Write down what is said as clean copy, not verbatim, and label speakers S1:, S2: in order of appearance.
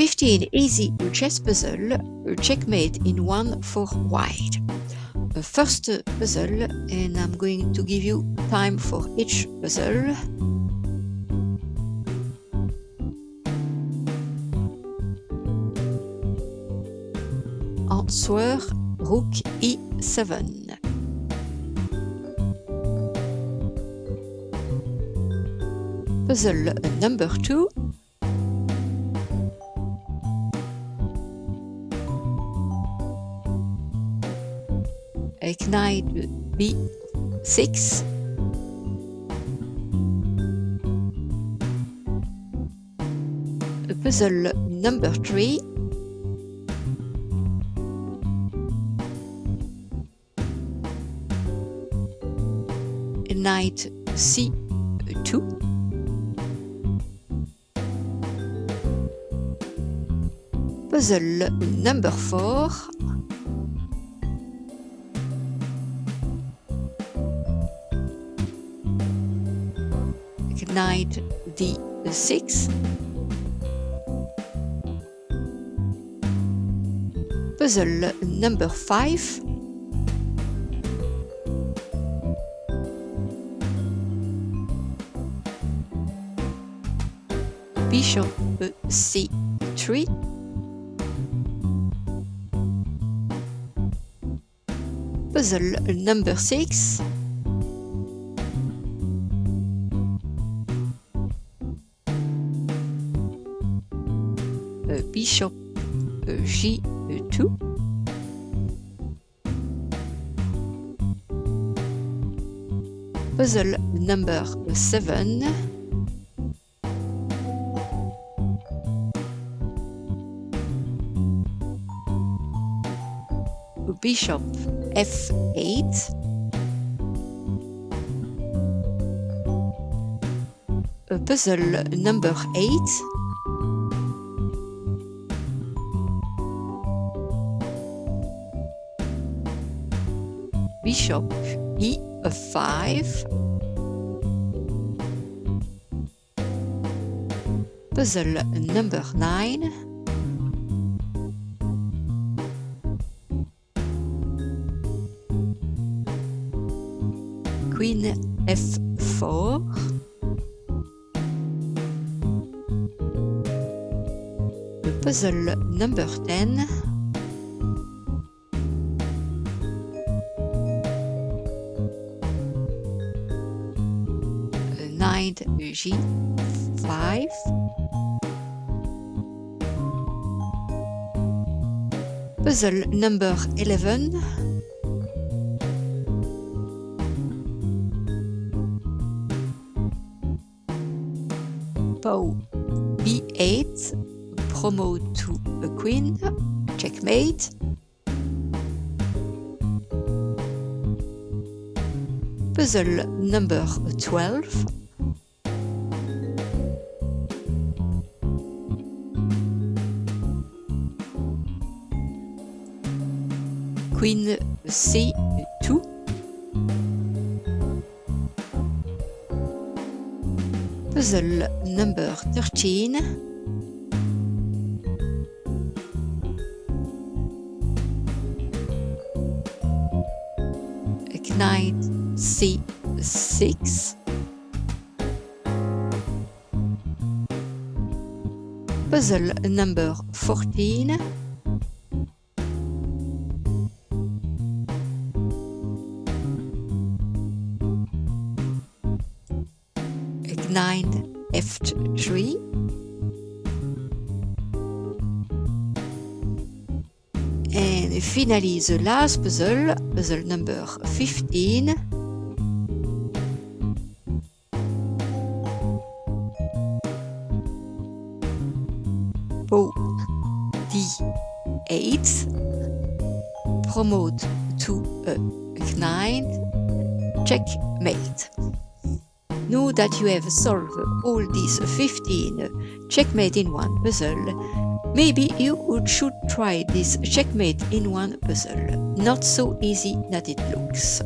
S1: 15 easy chess puzzle, checkmate in 1 for white. First puzzle, and I'm going to give you time for each puzzle. Answer Rook E7. Puzzle number 2. Knight B6. Puzzle number 3. Knight C2. Puzzle number 4. Knight D6. Puzzle number 5. Bishop C3. Puzzle number 6. Bishop G2. Puzzle number 7. Bishop F8. Puzzle number 8. Bishop E5. Puzzle number 9. Queen F4. Puzzle number 10. Knight G5. Puzzle number 11. Pawn B8, promote to a queen, checkmate. Puzzle number 12. Queen C2. Puzzle number 13. Knight C6. Puzzle number 14. Knight F3. And finally the last puzzle, puzzle number 15. Pawn D8, promote to a knight, checkmate. Now that you have solved all these 15 checkmate in 1 puzzle, maybe you should try this checkmate in 1 puzzle. Not so easy that it looks.